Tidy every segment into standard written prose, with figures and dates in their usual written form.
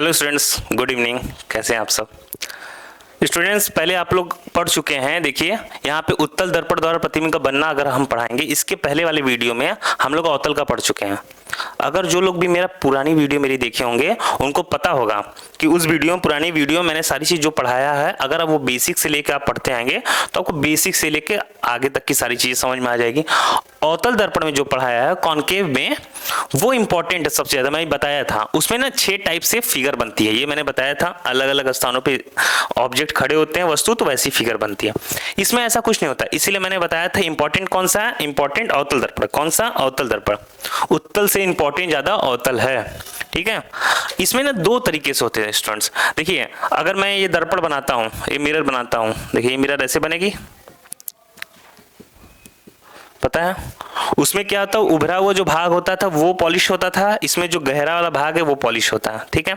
Hello students, good evening. कैसे हैं आप सब स्टूडेंट्स? पहले आप लोग पढ़ चुके हैं। देखिए यहाँ पे उत्तल दर्पण द्वारा प्रतिबिंब का बनना अगर हम पढ़ाएंगे, इसके पहले वाले वीडियो में हम लोग अवतल का पढ़ चुके हैं। अगर जो लोग भी मेरा पुरानी वीडियो मेरी देखे होंगे उनको पता होगा कि उस वीडियो में, पुरानी वीडियो में मैंने सारी चीज़ जो पढ़ाया है, अगर आप वो बेसिक से लेकर आप पढ़ते आएंगे तो आपको बेसिक से लेकर आगे तक की सारी चीज़ें समझ में आ जाएगी। अवतल दर्पण में जो पढ़ाया है कॉनकेव में, वो इंपॉर्टेंट है सबसे ज़्यादा। मैंने बताया था उसमें ना 6 टाइप से फिगर बनती है, ये मैंने बताया था। अलग अलग स्थानों पे ऑब्जेक्ट खड़े होते हैं वस्तु, तो वैसी फिगर बनती है। इसमें ऐसा कुछ नहीं होता, इसीलिए मैंने बताया था इंपॉर्टेंट कौन सा है, इंपॉर्टेंट अवतल दर्पण। कौन सा? अवतल दर्पण। उत्तल से इंपॉर्टेंट ज्यादा अवतल है, ठीक है। इसमें ना 2 तरीके से होते हैं स्टूडेंट्स। देखिए अगर मैं ये दर्पण बनाता हूँ, ये मिरर बनाता हूँ, देखिए ये मिरर ऐसे बनेगी, पता है उसमें क्या होता है, उभरा हुआ जो भाग होता था वो पॉलिश होता था, इसमें जो गहरा वाला भाग है वो पॉलिश होता है, ठीक है।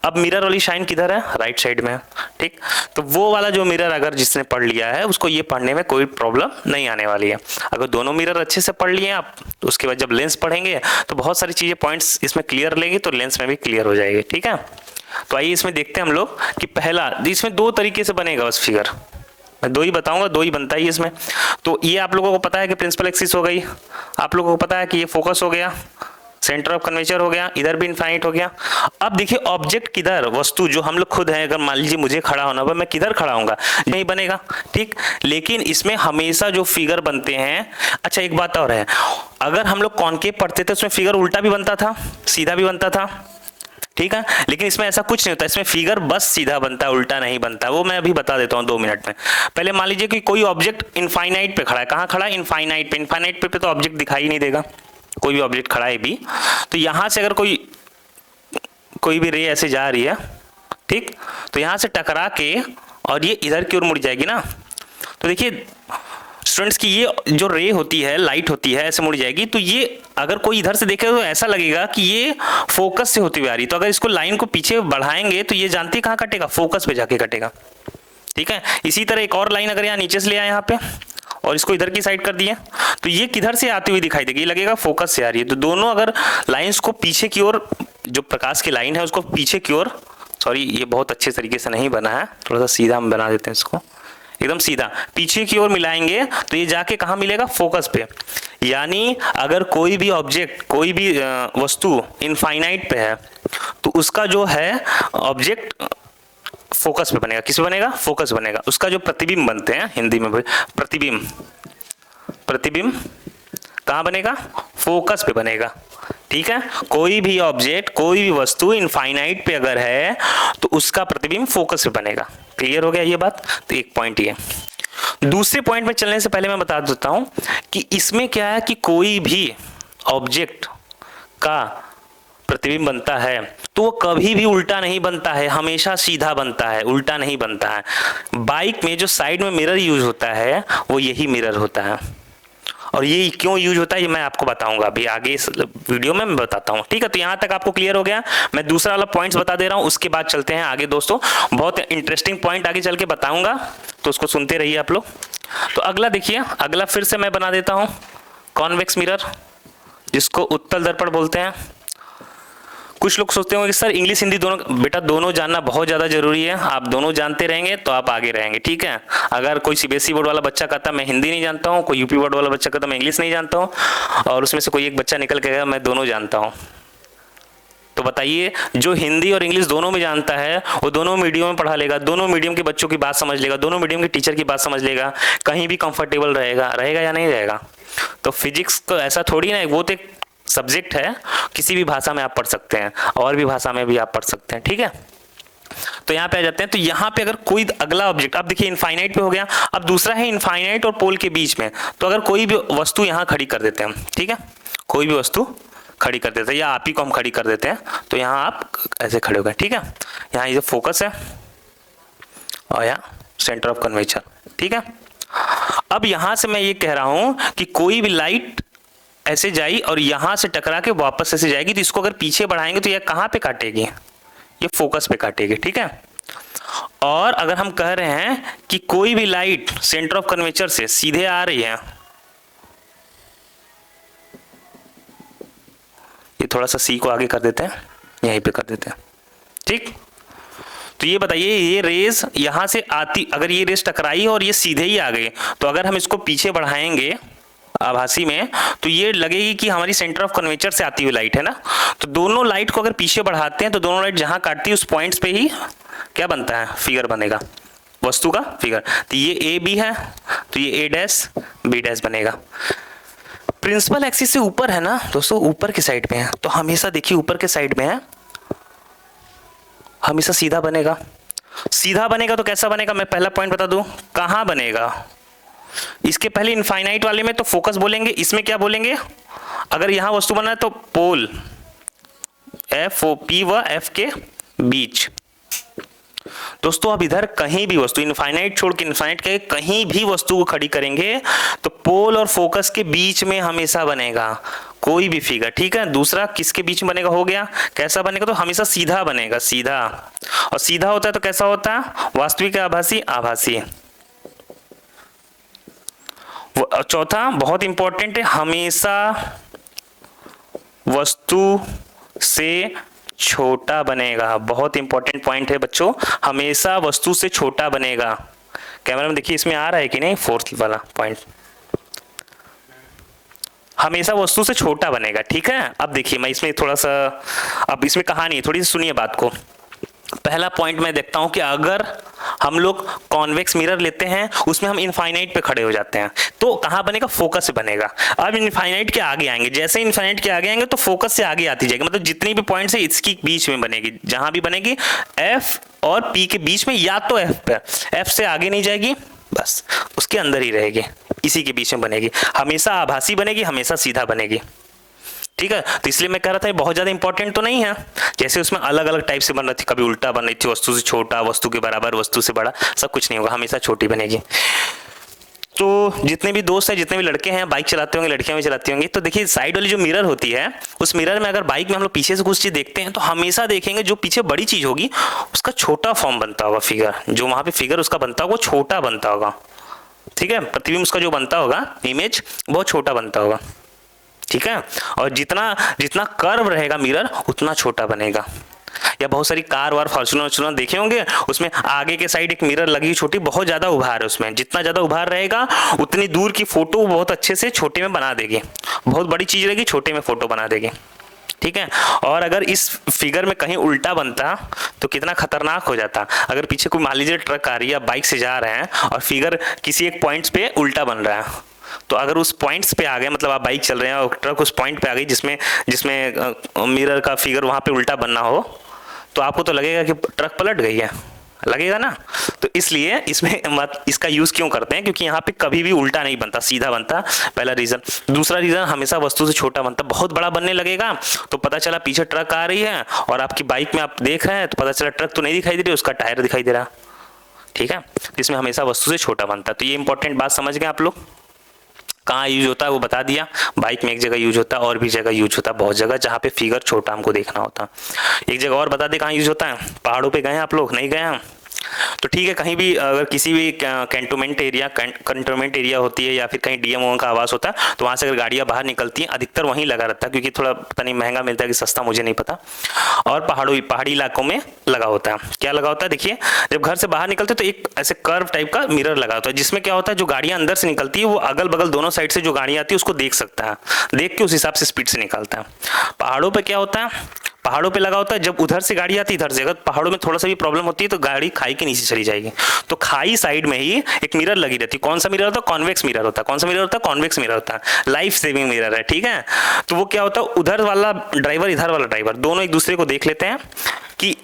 अब मिरर वाली शाइन किधर है? राइट साइड में, ठीक। तो वो वाला जो मिरर अगर जिसने पढ़ लिया है उसको ये पढ़ने में कोई प्रॉब्लम नहीं आने वाली है। अगर दोनों मिरर अच्छे से पढ़ लिए आप, तो उसके बाद जब लेंस पढ़ेंगे तो बहुत सारी चीजें, पॉइंट्स इसमें क्लियर लेंगे तो लेंस में भी क्लियर हो जाएगी, ठीक है। तो आइए इसमें देखते हैं हम लोग कि पहला, इसमें 2 तरीके से बनेगा बस फिगर, मैं 2 ही बताऊंगा, 2 ही बनता है इसमें। तो ये आप लोगों को पता है कि प्रिंसिपल एक्सिस हो गई, आप लोगों को पता है कि ये फोकस हो गया, सेंटर ऑफ कर्वेचर हो गया, इधर भी इनफाइनाइट हो गया। अब देखिए ऑब्जेक्ट किधर, वस्तु जो हम लोग खुद है, अगर मान लीजिए मुझे खड़ा होना हो, मैं किधर खड़ा होऊंगा? नहीं बनेगा, ठीक। लेकिन इसमें हमेशा जो फिगर बनते हैं, अच्छा एक बात और है, अगर हम लोग कॉनकेव पढ़ते थे उसमें फिगर उल्टा भी बनता था, सीधा भी बनता था, ठीक है। लेकिन इसमें ऐसा कुछ नहीं होता, इसमें फिगर बस सीधा बनता है, उल्टा नहीं बनता। वो मैं अभी बता देता हूँ 2 मिनट में। पहले मान लीजिए कि कोई ऑब्जेक्ट इनफाइनाइट पे खड़ा है। कहाँ खड़ा है? इनफाइनाइट पे। इनफाइनाइट पे तो ऑब्जेक्ट दिखाई नहीं देगा, कोई भी ऑब्जेक्ट खड़ा है भी। तो यहां से अगर कोई भी रे ऐसे जा रही है, ठीक, तो यहां से टकरा के और ये इधर की ओर मुड़ जाएगी ना। तो देखिए स्टूडेंट्स की ये जो रे होती है, लाइट होती है, ऐसे मुड़ जाएगी। तो ये अगर कोई इधर से देखे तो ऐसा लगेगा कि ये फोकस से होती हुई आ रही। तो अगर इसको लाइन को पीछे बढ़ाएंगे तो ये जानते हैं कहाँ कटेगा? फोकस पे जाके कटेगा, ठीक है। इसी तरह एक और लाइन अगर यहाँ नीचे से ले आए यहाँ पे और इसको इधर की साइड कर दिए, तो ये किधर से आती हुई दिखाई देगी? ये लगेगा फोकस से आ रही है। तो दोनों अगर लाइन्स को पीछे की ओर, जो प्रकाश की लाइन है उसको पीछे की ओर, सॉरी ये बहुत अच्छे तरीके से नहीं बना है, थोड़ा सा सीधा हम बना देते हैं इसको, एकदम सीधा पीछे की ओर मिलाएंगे तो ये जाके कहाँ मिलेगा? फोकस पे। यानी अगर कोई भी ऑब्जेक्ट, कोई भी वस्तु इनफाइनाइट पे है तो उसका जो है ऑब्जेक्ट फोकस पे बनेगा। किस पे बनेगा? फोकस बनेगा। उसका जो प्रतिबिंब बनते हैं, हिंदी में प्रतिबिंब, प्रतिबिंब कहाँ बनेगा? फोकस पे बनेगा, ठीक है। कोई भी ऑब्जेक्ट, कोई भी वस्तु इनफाइनाइट पे अगर है तो उसका प्रतिबिंब फोकस पे बनेगा। क्लियर हो गया ये बात? तो एक पॉइंट ये। दूसरे पॉइंट में चलने से पहले मैं बता देता हूं कि इसमें क्या है कि कोई भी ऑब्जेक्ट का प्रतिबिंब बनता है तो वो कभी भी उल्टा नहीं बनता है, हमेशा सीधा बनता है, उल्टा नहीं बनता है। बाइक में जो साइड में मिरर यूज होता है वो यही मिरर होता है, और ये क्यों यूज होता है ये मैं आपको बताऊंगा अभी आगे इस वीडियो में मैं बताता हूँ, ठीक है। तो यहाँ तक आपको क्लियर हो गया। मैं दूसरा वाला पॉइंट्स बता दे रहा हूँ, उसके बाद चलते हैं आगे दोस्तों। बहुत इंटरेस्टिंग पॉइंट आगे चल के बताऊंगा, तो उसको सुनते रहिए आप लोग। तो अगला देखिए, अगला फिर से मैं बना देता हूँ कॉन्वेक्स मिरर, जिसको उत्तल दर्पण बोलते हैं। कुछ लोग सोचते होंगे कि सर इंग्लिश हिंदी दोनों, बेटा दोनों जानना बहुत ज़्यादा जरूरी है। आप दोनों जानते रहेंगे तो आप आगे रहेंगे, ठीक है। अगर कोई सीबीएसई बोर्ड वाला बच्चा कहता मैं हिंदी नहीं जानता हूँ, कोई यूपी बोर्ड वाला बच्चा कहता मैं इंग्लिश नहीं जानता हूँ, और उसमें से कोई एक बच्चा निकल के कहेगा मैं दोनों जानता हूँ, तो बताइए जो हिंदी और इंग्लिश दोनों में जानता है वो दोनों मीडियम में पढ़ा लेगा, दोनों मीडियम के बच्चों की बात समझ लेगा, दोनों मीडियम के टीचर की बात समझ लेगा, कहीं भी कंफर्टेबल रहेगा या नहीं रहेगा? तो फिजिक्स को ऐसा थोड़ी ना, वो तो एक सब्जेक्ट है, किसी भी भाषा में आप पढ़ सकते हैं, और भी भाषा में भी आप पढ़ सकते हैं, ठीक है। तो यहाँ पे आ जाते हैं। तो यहाँ पे अगर कोई अगला ऑब्जेक्ट, अब देखिए इनफाइनाइट पे हो गया, अब दूसरा है इनफाइनाइट और पोल के बीच में। तो अगर कोई भी वस्तु यहाँ खड़ी कर देते हैं, ठीक है, कोई भी वस्तु खड़ी कर देते हैं, या आप ही को हम खड़ी कर देते हैं, तो यहाँ आप ऐसे खड़े हो गए, ठीक है। यहाँ ये फोकस है और यहाँ सेंटर ऑफ कर्वेचर, ठीक है। अब यहाँ से मैं ये कह रहा हूँ कि कोई भी लाइट ऐसे जाई और यहां से टकरा के वापस ऐसे जाएगी, तो इसको अगर पीछे बढ़ाएंगे तो यह कहां पे काटेगी? ये फोकस पे काटेगी, ठीक है। और अगर हम कह रहे हैं कि कोई भी लाइट सेंटर ऑफ कर्वेचर से सीधे आ रही है, ये थोड़ा सा सी को आगे कर देते हैं, यहीं पे कर देते हैं, ठीक। तो ये बताइए, ये रेज यहां से आती, अगर ये रेज टकराई और ये सीधे ही आ गई, तो अगर हम इसको पीछे बढ़ाएंगे आभासी में, तो ये लगेगी कि हमारी सेंटर ऑफ कर्वेचर से आती हुई लाइट है ना। तो दोनों लाइट को अगर पीछे बढ़ाते हैं तो दोनों लाइट जहां काटती है उस पॉइंट्स पे ही क्या बनता है, फिगर बनेगा, वस्तु का फिगर। तो ये ए बी है, तो ये ए डैश बी डैश बनेगा। प्रिंसिपल एक्सिस से ऊपर है ना दोस्तों, ऊपर की साइड पे है, तो हमेशा देखिए ऊपर के साइड में है, हमेशा सीधा बनेगा। सीधा बनेगा तो कैसा बनेगा, मैं पहला पॉइंट बता दूं, कहां बनेगा। इसके पहले इनफाइनाइट वाले में तो फोकस बोलेंगे, इसमें क्या बोलेंगे, अगर यहां वस्तु बना है तो पोल एफ ओ पी व एफ के बीच। दोस्तों अब इधर कहीं भी वस्तु, इनफाइनाइट छोड़ के इनफाइनाइट के कहीं भी वस्तु को खड़ी करेंगे तो पोल और फोकस के बीच में हमेशा बनेगा कोई भी फिगर, ठीक है। दूसरा किसके बीच में बनेगा, हो गया। कैसा बनेगा, तो हमेशा सीधा बनेगा, सीधा। और सीधा होता है तो कैसा होता है, वास्तविक आभासी, आभासी। चौथा बहुत इंपॉर्टेंट है, हमेशा वस्तु से छोटा बनेगा। बहुत इंपॉर्टेंट पॉइंट है बच्चों, हमेशा वस्तु से छोटा बनेगा। कैमरा में देखिए इसमें आ रहा है कि नहीं, फोर्थ वाला पॉइंट, हमेशा वस्तु से छोटा बनेगा, ठीक है। अब देखिए मैं इसमें थोड़ा सा, अब इसमें कहानी है, थोड़ी सी सुनिए बात को। पहला पॉइंट मैं देखता हूं कि अगर हम लोग कॉन्वेक्स मिरर लेते हैं, उसमें हम इनफाइनाइट पे खड़े हो जाते हैं, तो कहां बनेगा, फोकस से बनेगा। अब इनफाइनाइट के आगे आएंगे, जैसे इनफाइनाइट के आगे आएंगे तो फोकस से आगे आती जाएगी, मतलब जितनी भी पॉइंट्स है इसकी बीच में बनेगी, जहां भी बनेगी एफ और पी के बीच में, या तो एफ पे, एफ से आगे नहीं जाएगी, बस उसके अंदर ही रहेगी, इसी के बीच में बनेगी। हमेशा आभासी बनेगी, हमेशा सीधा बनेगी, ठीक है। तो इसलिए मैं कह रहा था ये बहुत ज्यादा इंपॉर्टेंट तो नहीं है, जैसे उसमें अलग अलग टाइप से बन रही थी, कभी उल्टा बन रही थी, वस्तु से छोटा, वस्तु के बराबर, वस्तु से बड़ा, सब कुछ नहीं होगा, हमेशा छोटी बनेगी। तो जितने भी दोस्त हैं, जितने भी लड़के हैं बाइक चलाते होंगे, लड़कियां भी चलाती होंगी, तो देखिए साइड वाली जो मिरर होती है, उस मिरर में अगर बाइक में हम लोग पीछे से कुछ चीज देखते हैं तो हमेशा देखेंगे जो पीछे बड़ी चीज होगी उसका छोटा फॉर्म बनता होगा, फिगर जो वहां पे फिगर उसका बनता होगा वो छोटा बनता होगा, ठीक है। प्रतिबिंब उसका जो बनता होगा, इमेज, बहुत छोटा बनता होगा, ठीक है। और जितना जितना कर्व रहेगा मिरर उतना छोटा बनेगा। या बहुत सारी कार वार फॉर्च्यूनर देखे होंगे, उसमें आगे के साइड एक मिरर लगी छोटी, बहुत ज्यादा उभार है उसमें, जितना ज्यादा उभार रहेगा उतनी दूर की फोटो बहुत अच्छे से छोटे में बना देगी, बहुत बड़ी चीज रहेगी छोटे में फोटो बना देगी, ठीक है। और अगर इस फिगर में कहीं उल्टा बनता तो कितना खतरनाक हो जाता। अगर पीछे कोई मान लीजिए ट्रक आ रही है, बाइक से जा रहे हैं और फिगर किसी एक पॉइंट्स पे उल्टा बन रहा है, तो अगर उस पॉइंट्स पे आ गए, मतलब आप बाइक चल रहे हैं और ट्रक उस पॉइंट पे आ गई जिसमें जिसमें मिरर का फिगर वहां पे उल्टा बनना हो, तो आपको तो लगेगा कि ट्रक पलट गई है, लगेगा ना। तो इसलिए इसमें इसका यूज क्यों करते हैं, क्योंकि यहाँ पे कभी भी उल्टा नहीं बनता, सीधा बनता, पहला रीजन। दूसरा रीजन, हमेशा वस्तु से छोटा बनता। बहुत बड़ा बनने लगेगा तो पता चला पीछे ट्रक आ रही है और आपकी बाइक में आप देख रहे हैं तो पता चला ट्रक तो नहीं दिखाई दे रही, उसका टायर दिखाई दे रहा, ठीक है। इसमें हमेशा वस्तु से छोटा बनता। तो ये इंपॉर्टेंट बात समझ गए आप लोग। कहाँ यूज होता है वो बता दिया, बाइक में एक जगह यूज होता है, और भी जगह यूज होता है, बहुत जगह जहाँ पे फिगर छोटा हमको देखना होता है। एक जगह और बता दे कहाँ यूज होता है, पहाड़ों पे गए हैं आप लोग, नहीं गए हैं तो ठीक है, कहीं भी अगर किसी भी कंटोनमेंट एरिया होती है या फिर कहीं डीएमओ का आवास होता है तो वहां से अगर गाड़ियां बाहर निकलती हैं, अधिकतर वहीं लगा रहता है, क्योंकि थोड़ा पता नहीं महंगा मिलता है कि सस्ता, मुझे नहीं पता। और पहाड़ी इलाकों में लगा होता है। क्या लगा होता है, देखिए जब घर से बाहर निकलते तो एक ऐसे कर्व टाइप का मिरर लगा होता है, जिसमें क्या होता है जो गाड़ियां अंदर से निकलती है वो अगल बगल दोनों साइड से जो गाड़ियां आती है उसको देख सकता है, देख के उस हिसाब से स्पीड से निकालता है। पहाड़ों पर क्या होता है, पहाड़ों पे लगा होता है, जब उधर से गाड़ी आती है इधर से, अगर पहाड़ों में थोड़ा सा भी प्रॉब्लम होती है तो गाड़ी खाई के नीचे चली जाएगी, तो खाई साइड में ही एक मिरर लगी रहती है। कौन सा मिरर होता है, कॉन्वेक्स मिरर होता है। कौन सा मिरर होता है, कॉन्वेक्स मिरर होता है, लाइफ सेविंग मिरर है, ठीक है। तो वो क्या होता है, उधर वाला ड्राइवर इधर वाला ड्राइवर दोनों एक दूसरे को देख लेते हैं कि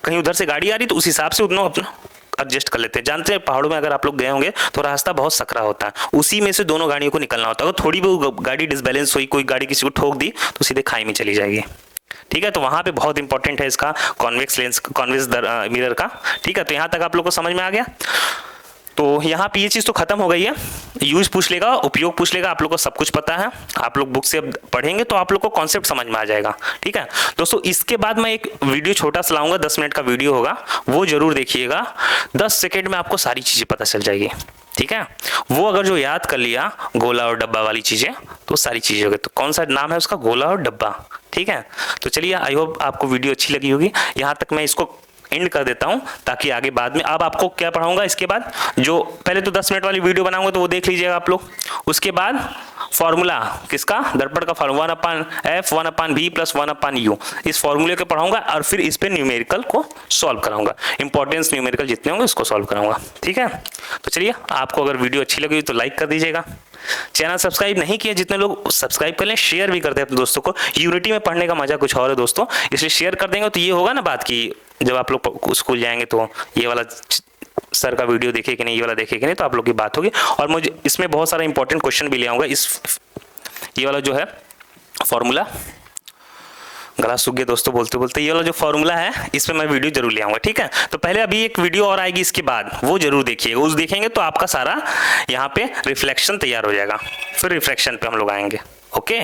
कहीं उधर से गाड़ी आ रही तो उस हिसाब से दोनों अपना एडजस्ट कर लेते हैं। जानते हैं पहाड़ों में अगर आप लोग गए होंगे तो रास्ता बहुत सकरा होता है, उसी में से दोनों गाड़ियों को निकलना होता है। अगर थोड़ी भी गाड़ी डिसबैलेंस हुई, कोई गाड़ी किसी को ठोक दी तो सीधे खाई में चली जाएगी, ठीक है। तो वहां पे बहुत इंपॉर्टेंट है इसका कॉन्वेक्स लेंस, कॉन्वेक्स मिरर का, ठीक है। तो यहां तक आप लोग को समझ में आ गया। तो यहाँ पे ये चीज़ तो खत्म हो गई है, यूज पूछ लेगा, उपयोग पूछ लेगा, आप लोग को सब कुछ पता है, आप लोग बुक से पढ़ेंगे तो आप लोग को कॉन्सेप्ट समझ में आ जाएगा। ठीक है दोस्तों, इसके बाद मैं एक वीडियो छोटा सा लाऊंगा, 10 मिनट का वीडियो होगा, वो जरूर देखिएगा। 10 सेकेंड में आपको सारी चीजें पता चल जाएगी। ठीक है, वो अगर जो याद कर लिया गोला और डब्बा वाली चीजें तो सारी चीजें हो गई। तो कौन सा नाम है उसका? गोला और डब्बा। ठीक है, तो चलिए, आई होप आपको वीडियो अच्छी लगी होगी। यहाँ तक मैं इसको एंड कर देता हूं ताकि आगे बाद में, अब आपको क्या पढ़ाऊंगा इसके बाद, जो पहले तो 10 मिनट वाली वीडियो बनाऊंगा तो वो देख लीजिएगा आप लोग। उसके बाद फॉर्मूला किसका? दर्पण का फॉर्मूला 1/f 1/v + 1/u, इस फॉर्मूले को पढ़ाऊंगा और फिर इस पे न्यूमेरिकल को सॉल्व कराऊंगा, इंपॉर्टेंस न्यूमेरिकल जितने होंगे उसको सॉल्व कराऊंगा। ठीक है, तो चलिए, आपको अगर वीडियो अच्छी लगी तो लाइक कर दीजिएगा, चैनल सब्सक्राइब नहीं किया जितने लोग सब्सक्राइब कर लें, शेयर भी कर दें अपने दोस्तों को। यूनिटी में पढ़ने का मजा कुछ और है दोस्तों, इसलिए शेयर कर देंगे तो ये होगा ना बात की जब आप लोग स्कूल जाएंगे तो ये वाला सर का वीडियो देखे कि नहीं, ये वाला देखे कि नहीं, तो आप लोग की बात होगी। और मुझे इसमें बहुत सारा इंपॉर्टेंट क्वेश्चन भी ले आऊंगा। ये वाला जो है फॉर्मूला, गला सूख गया दोस्तों बोलते बोलते, ये वाला जो फॉर्मूला है इस पे मैं वीडियो जरूर ले आऊंगा। ठीक है, तो पहले अभी एक वीडियो और आएगी इसके बाद, वो जरूर देखिएगा। उस देखेंगे तो आपका सारा यहाँ पे रिफ्लेक्शन तैयार हो जाएगा, फिर रिफ्लेक्शन पे हम लोग आएंगे। Okay,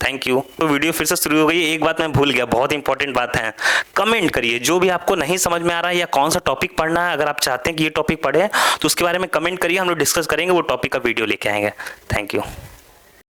thank you. तो वीडियो फिर से शुरू हो गई। एक बात मैं भूल गया, बहुत इंपॉर्टेंट बात है, कमेंट करिए जो भी आपको नहीं समझ में आ रहा है या कौन सा टॉपिक पढ़ना है। अगर आप चाहते हैं कि ये टॉपिक पढ़े तो उसके बारे में कमेंट करिए, हम लोग डिस्कस करेंगे, वो टॉपिक का वीडियो लेके आएंगे। Thank you.